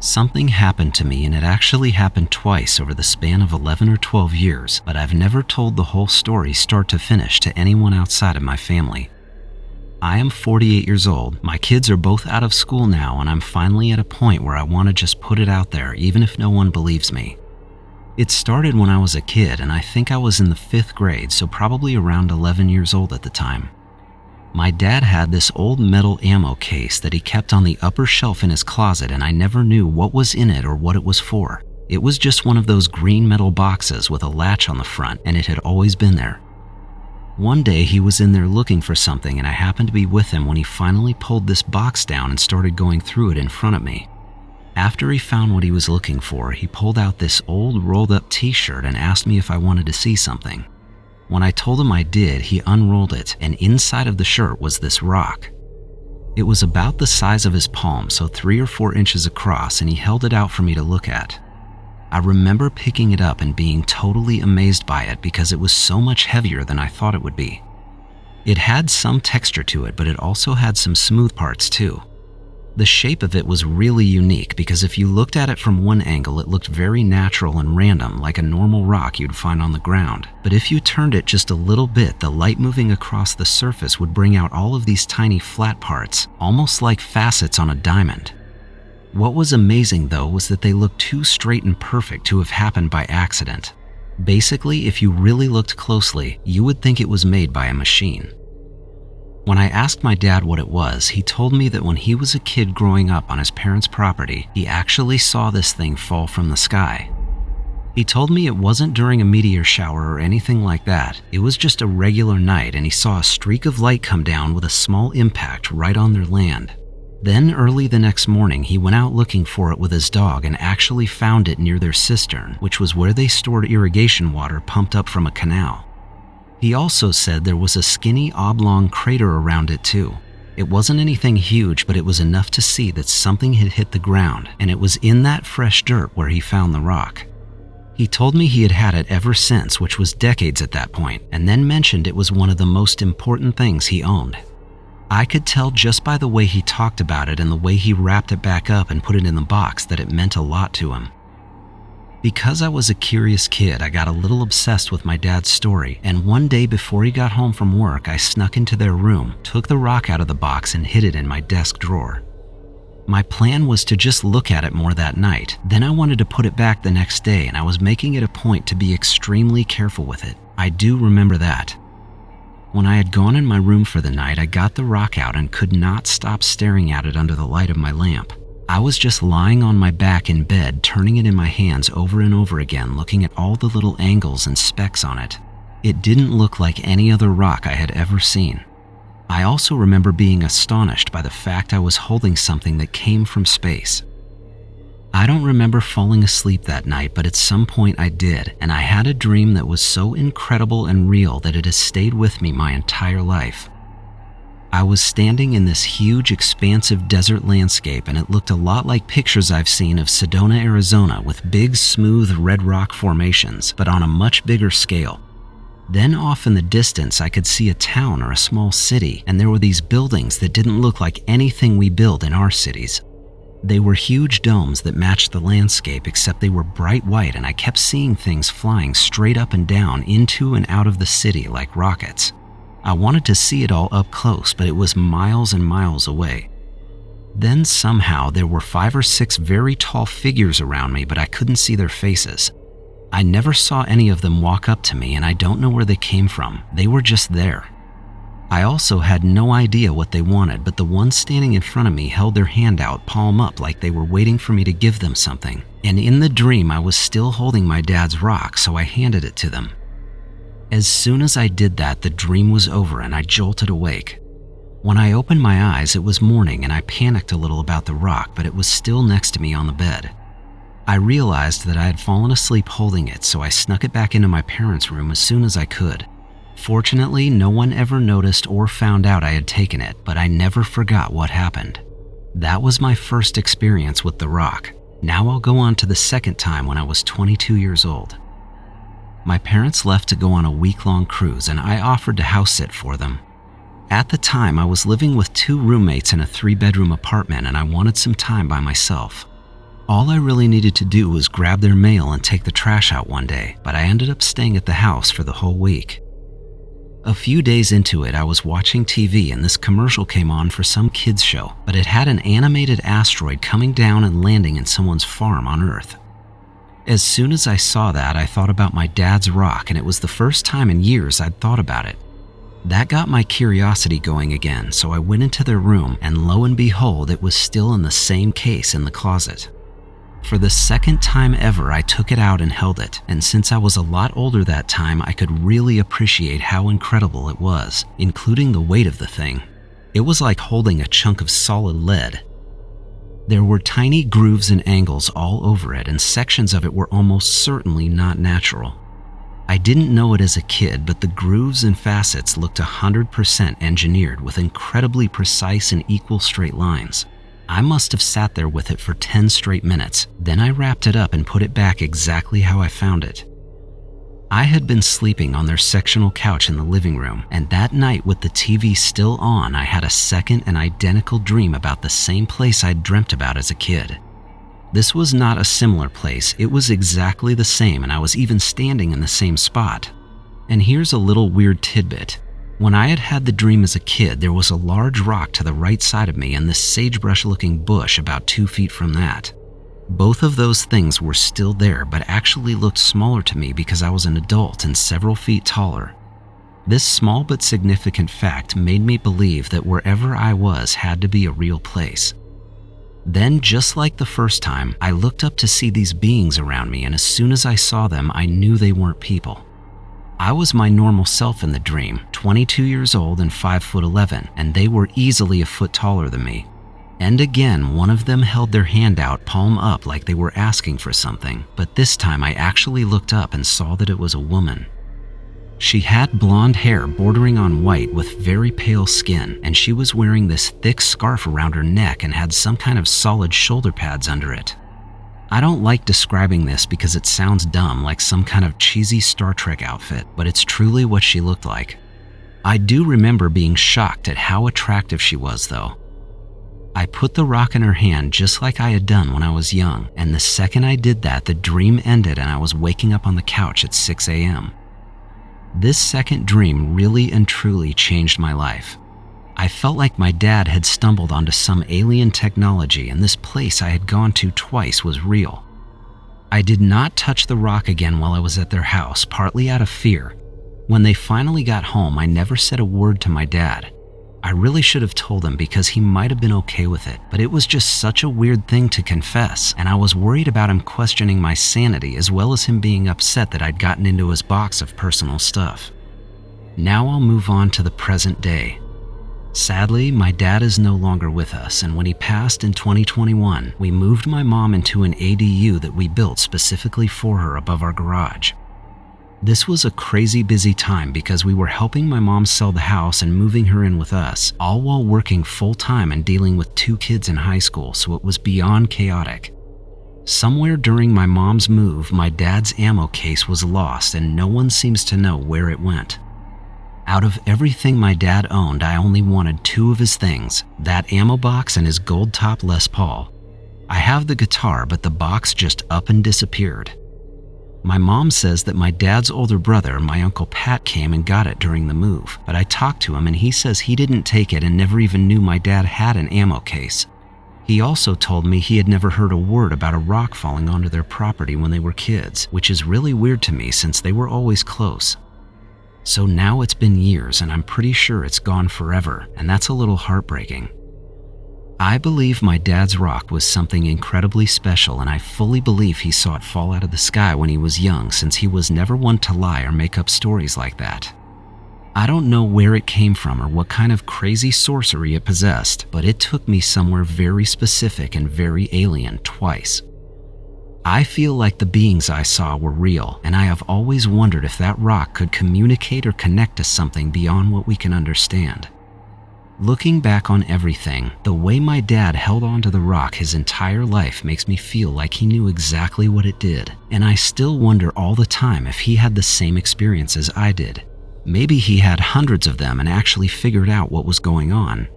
Something happened to me, and it actually happened twice over the span of 11 or 12 years, but I've never told the whole story start to finish to anyone outside of my family. I am 48 years old, my kids are both out of school now, and I'm finally at a point where I want to just put it out there even if no one believes me. It started when I was a kid, and I think I was in the 5th grade, so probably around 11 years old at the time. My dad had this old metal ammo case that he kept on the upper shelf in his closet, and I never knew what was in it or what it was for. It was just one of those green metal boxes with a latch on the front, and it had always been there. One day he was in there looking for something, and I happened to be with him when he finally pulled this box down and started going through it in front of me. After he found what he was looking for, he pulled out this old rolled up t-shirt and asked me if I wanted to see something. When I told him I did, he unrolled it, and inside of the shirt was this rock. It was about the size of his palm, so 3 or 4 inches across, and he held it out for me to look at. I remember picking it up and being totally amazed by it because it was so much heavier than I thought it would be. It had some texture to it, but it also had some smooth parts too. The shape of it was really unique because if you looked at it from one angle, it looked very natural and random, like a normal rock you'd find on the ground. But if you turned it just a little bit, the light moving across the surface would bring out all of these tiny flat parts, almost like facets on a diamond. What was amazing though was that they looked too straight and perfect to have happened by accident. Basically, if you really looked closely, you would think it was made by a machine. When I asked my dad what it was, he told me that when he was a kid growing up on his parents' property, he actually saw this thing fall from the sky. He told me it wasn't during a meteor shower or anything like that. It was just a regular night, and he saw a streak of light come down with a small impact right on their land. Then early the next morning, he went out looking for it with his dog and actually found it near their cistern, which was where they stored irrigation water pumped up from a canal. He also said there was a skinny oblong crater around it too. It wasn't anything huge, but it was enough to see that something had hit the ground, and it was in that fresh dirt where he found the rock. He told me he had had it ever since, which was decades at that point, and then mentioned it was one of the most important things he owned. I could tell just by the way he talked about it and the way he wrapped it back up and put it in the box that it meant a lot to him. Because I was a curious kid, I got a little obsessed with my dad's story, and one day before he got home from work, I snuck into their room, took the rock out of the box, and hid it in my desk drawer. My plan was to just look at it more that night. Then I wanted to put it back the next day, and I was making it a point to be extremely careful with it. I do remember that. When I had gone in my room for the night, I got the rock out and could not stop staring at it under the light of my lamp. I was just lying on my back in bed, turning it in my hands over and over again, looking at all the little angles and specks on it. It didn't look like any other rock I had ever seen. I also remember being astonished by the fact I was holding something that came from space. I don't remember falling asleep that night, but at some point I did, and I had a dream that was so incredible and real that it has stayed with me my entire life. I was standing in this huge, expansive desert landscape, and it looked a lot like pictures I've seen of Sedona, Arizona, with big, smooth red rock formations, but on a much bigger scale. Then off in the distance, I could see a town or a small city, and there were these buildings that didn't look like anything we build in our cities. They were huge domes that matched the landscape, except they were bright white, and I kept seeing things flying straight up and down into and out of the city like rockets. I wanted to see it all up close, but it was miles and miles away. Then somehow there were 5 or 6 very tall figures around me, but I couldn't see their faces. I never saw any of them walk up to me, and I don't know where they came from. They were just there. I also had no idea what they wanted, but the ones standing in front of me held their hand out, palm up, like they were waiting for me to give them something. And in the dream, I was still holding my dad's rock, so I handed it to them. As soon as I did that, the dream was over and I jolted awake. When I opened my eyes, it was morning, and I panicked a little about the rock, but it was still next to me on the bed. I realized that I had fallen asleep holding it, so I snuck it back into my parents' room as soon as I could. Fortunately, no one ever noticed or found out I had taken it, but I never forgot what happened. That was my first experience with the rock. Now I'll go on to the second time when I was 22 years old. My parents left to go on a week-long cruise, and I offered to house sit for them. At the time, I was living with 2 roommates in a 3-bedroom apartment, and I wanted some time by myself. All I really needed to do was grab their mail and take the trash out one day, but I ended up staying at the house for the whole week. A few days into it, I was watching TV and this commercial came on for some kids show, but it had an animated asteroid coming down and landing in someone's farm on Earth. As soon as I saw that, I thought about my dad's rock, and it was the first time in years I'd thought about it. That got my curiosity going again, so I went into their room, and lo and behold, it was still in the same case in the closet. For the second time ever, I took it out and held it, and since I was a lot older that time, I could really appreciate how incredible it was, including the weight of the thing. It was like holding a chunk of solid lead. There were tiny grooves and angles all over it, and sections of it were almost certainly not natural. I didn't know it as a kid, but the grooves and facets looked 100% engineered with incredibly precise and equal straight lines. I must have sat there with it for 10 straight minutes. Then I wrapped it up and put it back exactly how I found it. I had been sleeping on their sectional couch in the living room, and that night with the TV still on, I had a second and identical dream about the same place I'd dreamt about as a kid. This was not a similar place, it was exactly the same, and I was even standing in the same spot. And here's a little weird tidbit. When I had had the dream as a kid, there was a large rock to the right side of me and this sagebrush-looking bush about 2 feet from that. Both of those things were still there, but actually looked smaller to me because I was an adult and several feet taller. This small but significant fact made me believe that wherever I was had to be a real place. Then, just like the first time, I looked up to see these beings around me, and as soon as I saw them, I knew they weren't people. I was my normal self in the dream, 22 years old and 5'11", and they were easily a foot taller than me. And again, one of them held their hand out, palm up, like they were asking for something, but this time I actually looked up and saw that it was a woman. She had blonde hair bordering on white with very pale skin, and she was wearing this thick scarf around her neck and had some kind of solid shoulder pads under it. I don't like describing this because it sounds dumb, like some kind of cheesy Star Trek outfit, but it's truly what she looked like. I do remember being shocked at how attractive she was, though. I put the rock in her hand just like I had done when I was young, and the second I did that, the dream ended and I was waking up on the couch at 6 a.m. This second dream really and truly changed my life. I felt like my dad had stumbled onto some alien technology, and this place I had gone to twice was real. I did not touch the rock again while I was at their house, partly out of fear. When they finally got home, I never said a word to my dad. I really should have told him because he might have been okay with it, but it was just such a weird thing to confess, and I was worried about him questioning my sanity as well as him being upset that I'd gotten into his box of personal stuff. Now I'll move on to the present day. Sadly, my dad is no longer with us, and when he passed in 2021, we moved my mom into an ADU that we built specifically for her above our garage. This was a crazy busy time because we were helping my mom sell the house and moving her in with us, all while working full-time and dealing with 2 kids in high school, so it was beyond chaotic. Somewhere during my mom's move, my dad's ammo case was lost and no one seems to know where it went. Out of everything my dad owned, I only wanted 2 of his things, that ammo box and his gold-top Les Paul. I have the guitar, but the box just up and disappeared. My mom says that my dad's older brother, my Uncle Pat, came and got it during the move, but I talked to him and he says he didn't take it and never even knew my dad had an ammo case. He also told me he had never heard a word about a rock falling onto their property when they were kids, which is really weird to me since they were always close. So now it's been years and I'm pretty sure it's gone forever, and that's a little heartbreaking. I believe my dad's rock was something incredibly special, and I fully believe he saw it fall out of the sky when he was young, since he was never one to lie or make up stories like that. I don't know where it came from or what kind of crazy sorcery it possessed, but it took me somewhere very specific and very alien twice. I feel like the beings I saw were real, and I have always wondered if that rock could communicate or connect to something beyond what we can understand. Looking back on everything, the way my dad held onto the rock his entire life makes me feel like he knew exactly what it did, and I still wonder all the time if he had the same experience as I did. Maybe he had hundreds of them and actually figured out what was going on.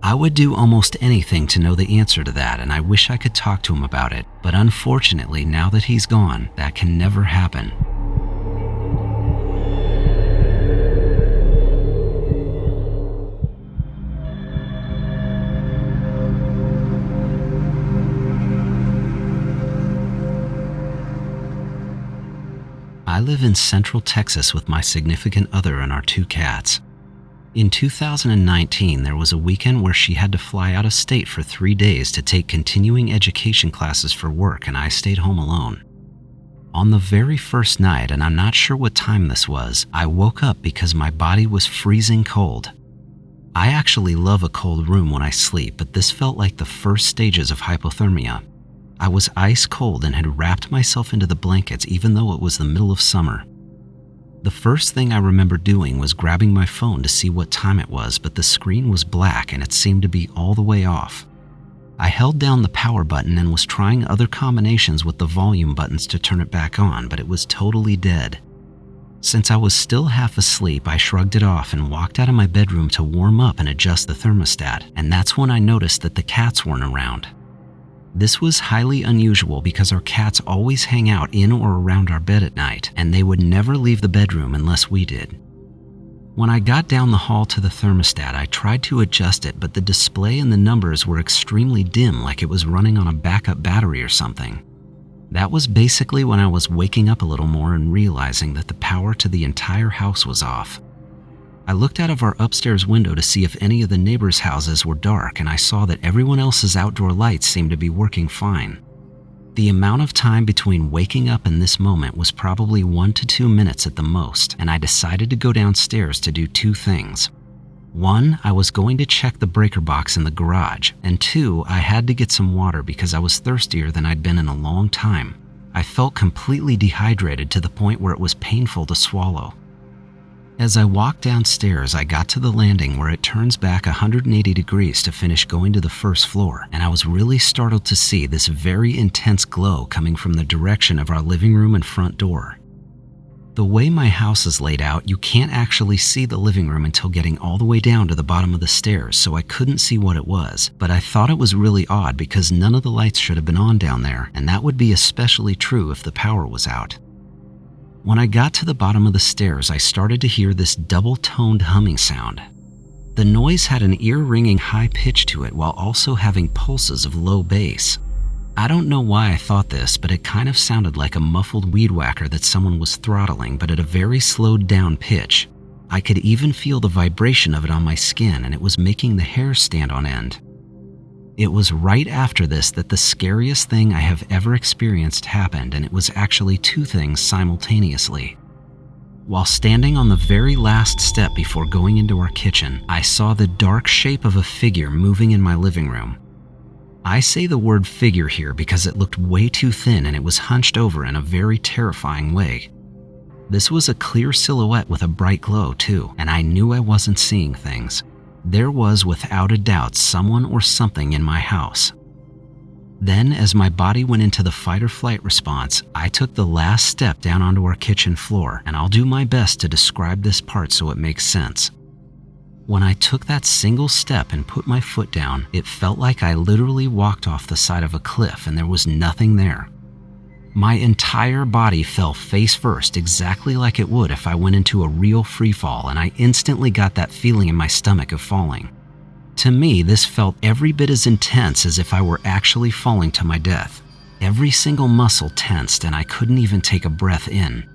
I would do almost anything to know the answer to that, and I wish I could talk to him about it, but unfortunately, now that he's gone, that can never happen. I live in Central Texas with my significant other and our 2 cats. In 2019, there was a weekend where she had to fly out of state for 3 days to take continuing education classes for work, and I stayed home alone. On the very first night, and I'm not sure what time this was, I woke up because my body was freezing cold. I actually love a cold room when I sleep, but this felt like the first stages of hypothermia. I was ice cold and had wrapped myself into the blankets even though it was the middle of summer. The first thing I remember doing was grabbing my phone to see what time it was, but the screen was black and it seemed to be all the way off. I held down the power button and was trying other combinations with the volume buttons to turn it back on, but it was totally dead. Since I was still half asleep, I shrugged it off and walked out of my bedroom to warm up and adjust the thermostat, and that's when I noticed that the cats weren't around. This was highly unusual because our cats always hang out in or around our bed at night, and they would never leave the bedroom unless we did. When I got down the hall to the thermostat, I tried to adjust it, but the display and the numbers were extremely dim, like it was running on a backup battery or something. That was basically when I was waking up a little more and realizing that the power to the entire house was off. I looked out of our upstairs window to see if any of the neighbors' houses were dark, and I saw that everyone else's outdoor lights seemed to be working fine. The amount of time between waking up and this moment was probably 1 to 2 minutes at the most, and I decided to go downstairs to do 2 things. 1, I was going to check the breaker box in the garage, and 2, I had to get some water because I was thirstier than I'd been in a long time. I felt completely dehydrated to the point where it was painful to swallow. As I walked downstairs, I got to the landing where it turns back 180 degrees to finish going to the first floor, and I was really startled to see this very intense glow coming from the direction of our living room and front door. The way my house is laid out, you can't actually see the living room until getting all the way down to the bottom of the stairs, so I couldn't see what it was, but I thought it was really odd because none of the lights should have been on down there, and that would be especially true if the power was out. When I got to the bottom of the stairs, I started to hear this double-toned humming sound. The noise had an ear-ringing high pitch to it while also having pulses of low bass. I don't know why I thought this, but it kind of sounded like a muffled weed whacker that someone was throttling, but at a very slowed down pitch. I could even feel the vibration of it on my skin, and it was making the hair stand on end. It was right after this that the scariest thing I have ever experienced happened, and it was actually 2 things simultaneously. While standing on the very last step before going into our kitchen, I saw the dark shape of a figure moving in my living room. I say the word figure here because it looked way too thin and it was hunched over in a very terrifying way. This was a clear silhouette with a bright glow too, and I knew I wasn't seeing things. There was without a doubt someone or something in my house. Then, as my body went into the fight or flight response, I took the last step down onto our kitchen floor, and I'll do my best to describe this part so it makes sense. When I took that single step and put my foot down, it felt like I literally walked off the side of a cliff and there was nothing there. My entire body fell face first, exactly like it would if I went into a real free fall, and I instantly got that feeling in my stomach of falling. To me, this felt every bit as intense as if I were actually falling to my death. Every single muscle tensed, and I couldn't even take a breath in.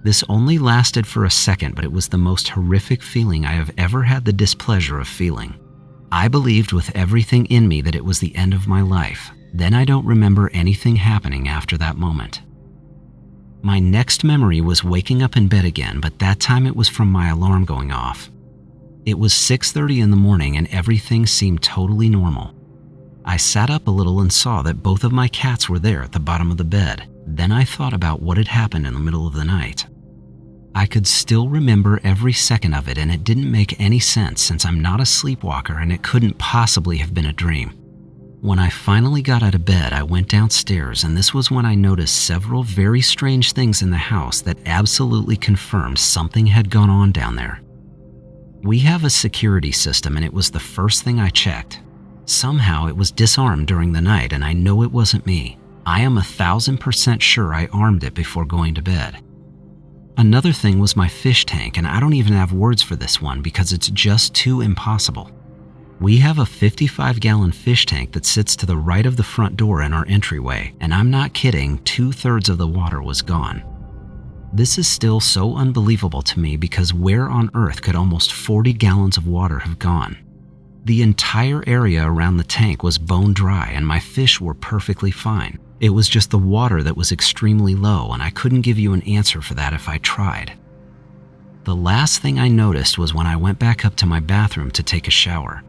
This only lasted for a second, but it was the most horrific feeling I have ever had the displeasure of feeling. I believed with everything in me that it was the end of my life. Then I don't remember anything happening after that moment. My next memory was waking up in bed again, but that time it was from my alarm going off. It was 6:30 in the morning and everything seemed totally normal. I sat up a little and saw that both of my cats were there at the bottom of the bed. Then I thought about what had happened in the middle of the night. I could still remember every second of it, and it didn't make any sense since I'm not a sleepwalker and it couldn't possibly have been a dream. When I finally got out of bed, I went downstairs, and this was when I noticed several very strange things in the house that absolutely confirmed something had gone on down there. We have a security system and it was the first thing I checked. Somehow it was disarmed during the night and I know it wasn't me. I am 1000% sure I armed it before going to bed. Another thing was my fish tank, and I don't even have words for this one because it's just too impossible. We have a 55-gallon fish tank that sits to the right of the front door in our entryway, and I'm not kidding, 2/3 of the water was gone. This is still so unbelievable to me because where on earth could almost 40 gallons of water have gone? The entire area around the tank was bone dry and my fish were perfectly fine. It was just the water that was extremely low, and I couldn't give you an answer for that if I tried. The last thing I noticed was when I went back up to my bathroom to take a shower.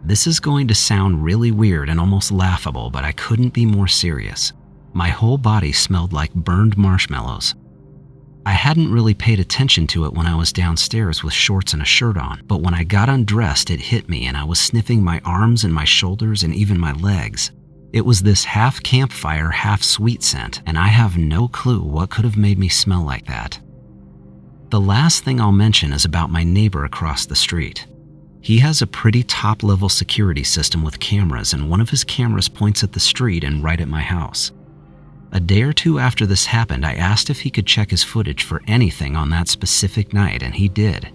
This is going to sound really weird and almost laughable, but I couldn't be more serious. My whole body smelled like burned marshmallows. I hadn't really paid attention to it when I was downstairs with shorts and a shirt on, but when I got undressed, it hit me and I was sniffing my arms and my shoulders and even my legs. It was this half campfire, half sweet scent, and I have no clue what could have made me smell like that. The last thing I'll mention is about my neighbor across the street. He has a pretty top-level security system with cameras, and one of his cameras points at the street and right at my house. A day or two after this happened, I asked if he could check his footage for anything on that specific night, and he did.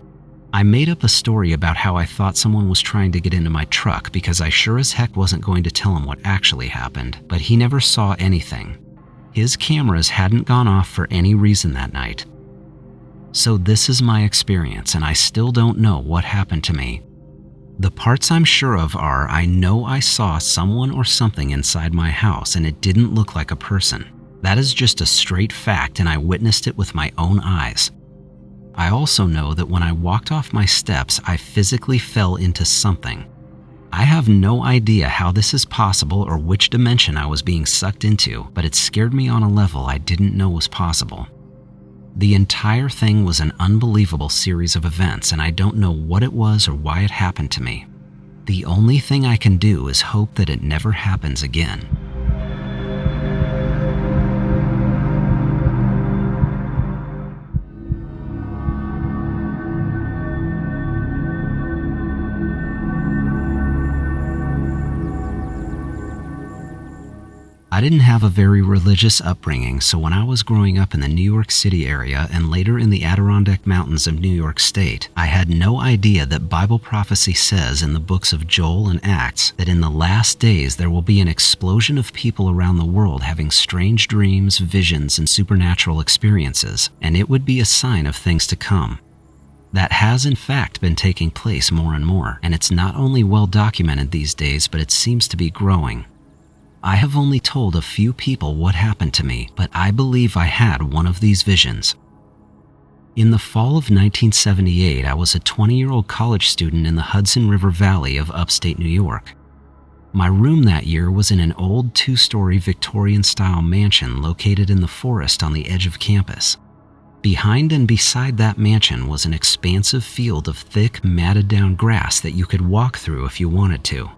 I made up a story about how I thought someone was trying to get into my truck because I sure as heck wasn't going to tell him what actually happened, but he never saw anything. His cameras hadn't gone off for any reason that night. So this is my experience, and I still don't know what happened to me. The parts I'm sure of are I know I saw someone or something inside my house and it didn't look like a person. That is just a straight fact, and I witnessed it with my own eyes. I also know that when I walked off my steps, I physically fell into something. I have no idea how this is possible or which dimension I was being sucked into, but it scared me on a level I didn't know was possible. The entire thing was an unbelievable series of events, and I don't know what it was or why it happened to me. The only thing I can do is hope that it never happens again. I didn't have a very religious upbringing, so when I was growing up in the New York City area and later in the Adirondack Mountains of New York State, I had no idea that Bible prophecy says in the books of Joel and Acts that in the last days there will be an explosion of people around the world having strange dreams, visions, and supernatural experiences, and it would be a sign of things to come. That has in fact been taking place more and more, and it's not only well documented these days, but it seems to be growing. I have only told a few people what happened to me, but I believe I had one of these visions. In the fall of 1978, I was a 20-year-old college student in the Hudson River Valley of upstate New York. My room that year was in an old 2-story Victorian-style mansion located in the forest on the edge of campus. Behind and beside that mansion was an expansive field of thick, matted-down grass that you could walk through if you wanted to.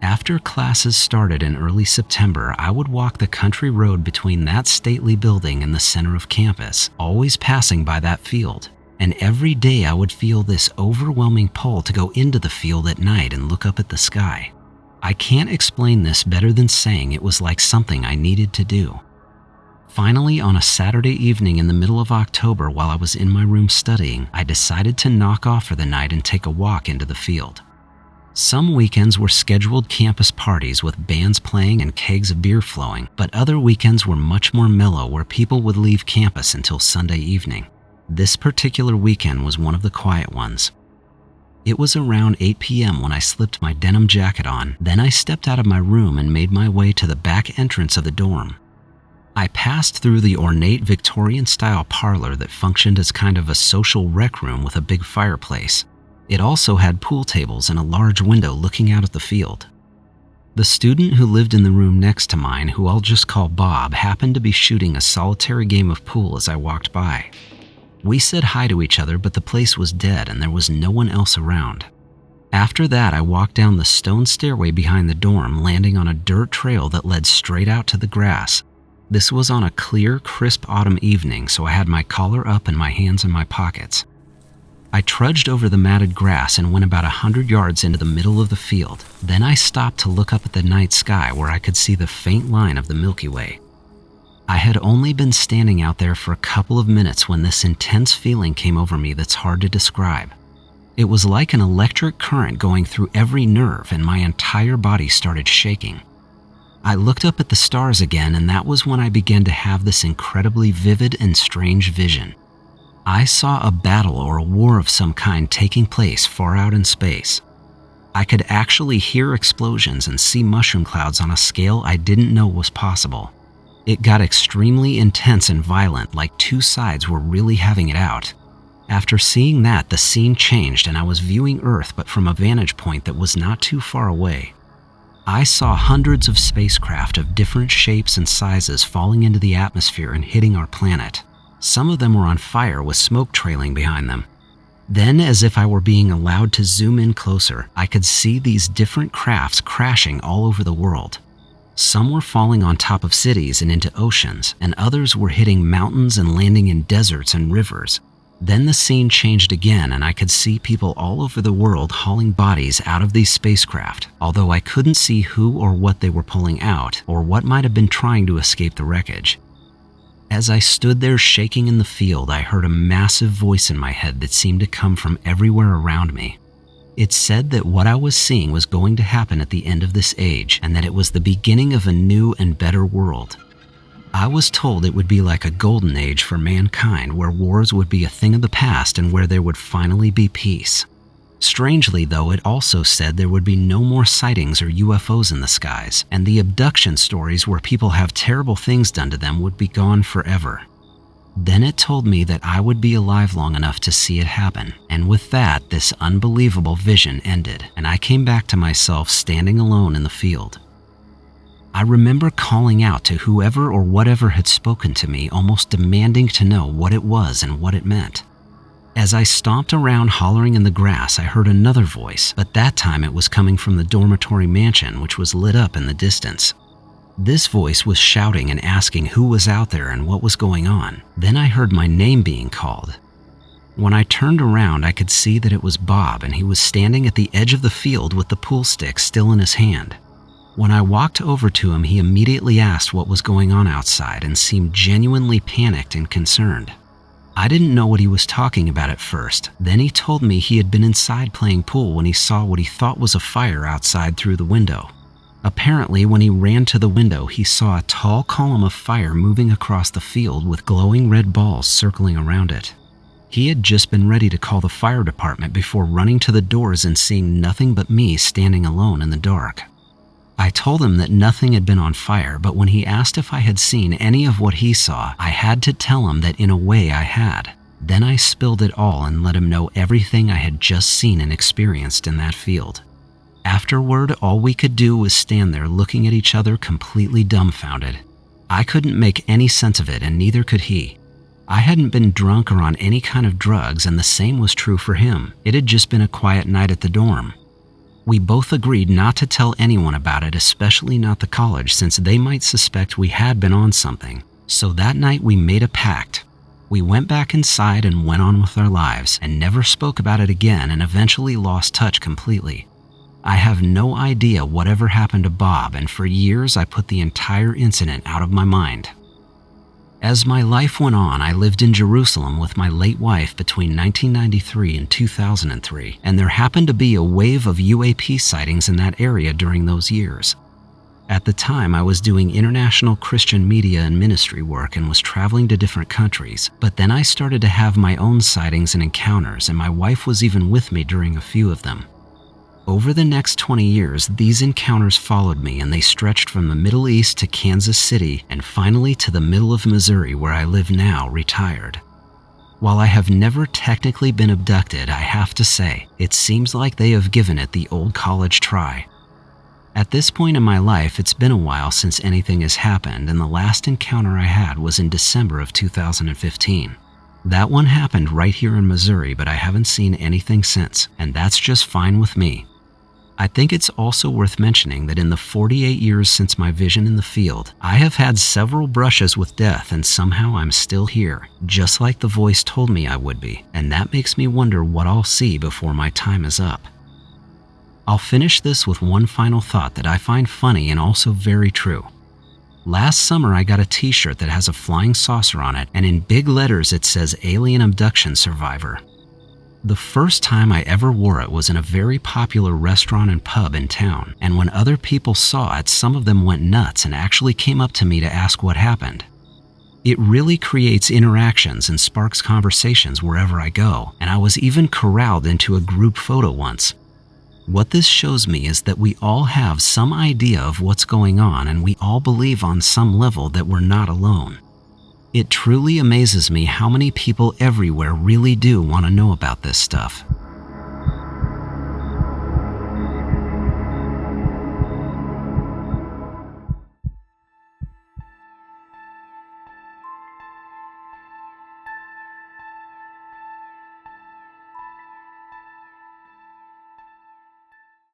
After classes started in early September, I would walk the country road between that stately building and the center of campus, always passing by that field. And every day I would feel this overwhelming pull to go into the field at night and look up at the sky. I can't explain this better than saying it was like something I needed to do. Finally, on a Saturday evening in the middle of October while I was in my room studying, I decided to knock off for the night and take a walk into the field. Some weekends were scheduled campus parties with bands playing and kegs of beer flowing, but other weekends were much more mellow where people would leave campus until Sunday evening. This particular weekend was one of the quiet ones. It was around 8 p.m. when I slipped my denim jacket on, then I stepped out of my room and made my way to the back entrance of the dorm. I passed through the ornate Victorian-style parlor that functioned as kind of a social rec room with a big fireplace. It also had pool tables and a large window looking out at the field. The student who lived in the room next to mine, who I'll just call Bob, happened to be shooting a solitary game of pool as I walked by. We said hi to each other, but the place was dead and there was no one else around. After that, I walked down the stone stairway behind the dorm, landing on a dirt trail that led straight out to the grass. This was on a clear, crisp autumn evening, so I had my collar up and my hands in my pockets. I trudged over the matted grass and went about 100 yards into the middle of the field. Then I stopped to look up at the night sky where I could see the faint line of the Milky Way. I had only been standing out there for a couple of minutes when this intense feeling came over me that's hard to describe. It was like an electric current going through every nerve, and my entire body started shaking. I looked up at the stars again, and that was when I began to have this incredibly vivid and strange vision. I saw a battle or a war of some kind taking place far out in space. I could actually hear explosions and see mushroom clouds on a scale I didn't know was possible. It got extremely intense and violent, like two sides were really having it out. After seeing that, the scene changed and I was viewing Earth, but from a vantage point that was not too far away. I saw hundreds of spacecraft of different shapes and sizes falling into the atmosphere and hitting our planet. Some of them were on fire with smoke trailing behind them. Then, as if I were being allowed to zoom in closer, I could see these different crafts crashing all over the world. Some were falling on top of cities and into oceans, and others were hitting mountains and landing in deserts and rivers. Then the scene changed again, and I could see people all over the world hauling bodies out of these spacecraft, although I couldn't see who or what they were pulling out, or what might have been trying to escape the wreckage. As I stood there shaking in the field, I heard a massive voice in my head that seemed to come from everywhere around me. It said that what I was seeing was going to happen at the end of this age, and that it was the beginning of a new and better world. I was told it would be like a golden age for mankind, where wars would be a thing of the past and where there would finally be peace. Strangely, though, it also said there would be no more sightings or UFOs in the skies, and the abduction stories where people have terrible things done to them would be gone forever. Then it told me that I would be alive long enough to see it happen, and with that, this unbelievable vision ended, and I came back to myself standing alone in the field. I remember calling out to whoever or whatever had spoken to me, almost demanding to know what it was and what it meant. As I stomped around hollering in the grass, I heard another voice, but that time it was coming from the dormitory mansion, which was lit up in the distance. This voice was shouting and asking who was out there and what was going on. Then I heard my name being called. When I turned around, I could see that it was Bob, and he was standing at the edge of the field with the pool stick still in his hand. When I walked over to him, he immediately asked what was going on outside and seemed genuinely panicked and concerned. I didn't know what he was talking about at first. Then he told me he had been inside playing pool when he saw what he thought was a fire outside through the window. Apparently, when he ran to the window, he saw a tall column of fire moving across the field with glowing red balls circling around it. He had just been ready to call the fire department before running to the doors and seeing nothing but me standing alone in the dark. I told him that nothing had been on fire, but when he asked if I had seen any of what he saw, I had to tell him that in a way I had. Then I spilled it all and let him know everything I had just seen and experienced in that field. Afterward, all we could do was stand there looking at each other completely dumbfounded. I couldn't make any sense of it, and neither could he. I hadn't been drunk or on any kind of drugs, and the same was true for him. It had just been a quiet night at the dorm. We both agreed not to tell anyone about it, especially not the college, since they might suspect we had been on something. So that night we made a pact. We went back inside and went on with our lives, and never spoke about it again, and eventually lost touch completely. I have no idea whatever happened to Bob, and for years I put the entire incident out of my mind. As my life went on, I lived in Jerusalem with my late wife between 1993 and 2003, and there happened to be a wave of UAP sightings in that area during those years. At the time, I was doing international Christian media and ministry work and was traveling to different countries, but then I started to have my own sightings and encounters, and my wife was even with me during a few of them. Over the next 20 years, these encounters followed me, and they stretched from the Middle East to Kansas City and finally to the middle of Missouri, where I live now, retired. While I have never technically been abducted, I have to say, it seems like they have given it the old college try. At this point in my life, it's been a while since anything has happened, and the last encounter I had was in December of 2015. That one happened right here in Missouri, but I haven't seen anything since, and that's just fine with me. I think it's also worth mentioning that in the 48 years since my vision in the field, I have had several brushes with death, and somehow I'm still here, just like the voice told me I would be, and that makes me wonder what I'll see before my time is up. I'll finish this with one final thought that I find funny and also very true. Last summer I got a t-shirt that has a flying saucer on it, and in big letters it says Alien Abduction Survivor. The first time I ever wore it was in a very popular restaurant and pub in town, and when other people saw it, some of them went nuts and actually came up to me to ask what happened. It really creates interactions and sparks conversations wherever I go, and I was even corralled into a group photo once. What this shows me is that we all have some idea of what's going on, and we all believe on some level that we're not alone. It truly amazes me how many people everywhere really do want to know about this stuff.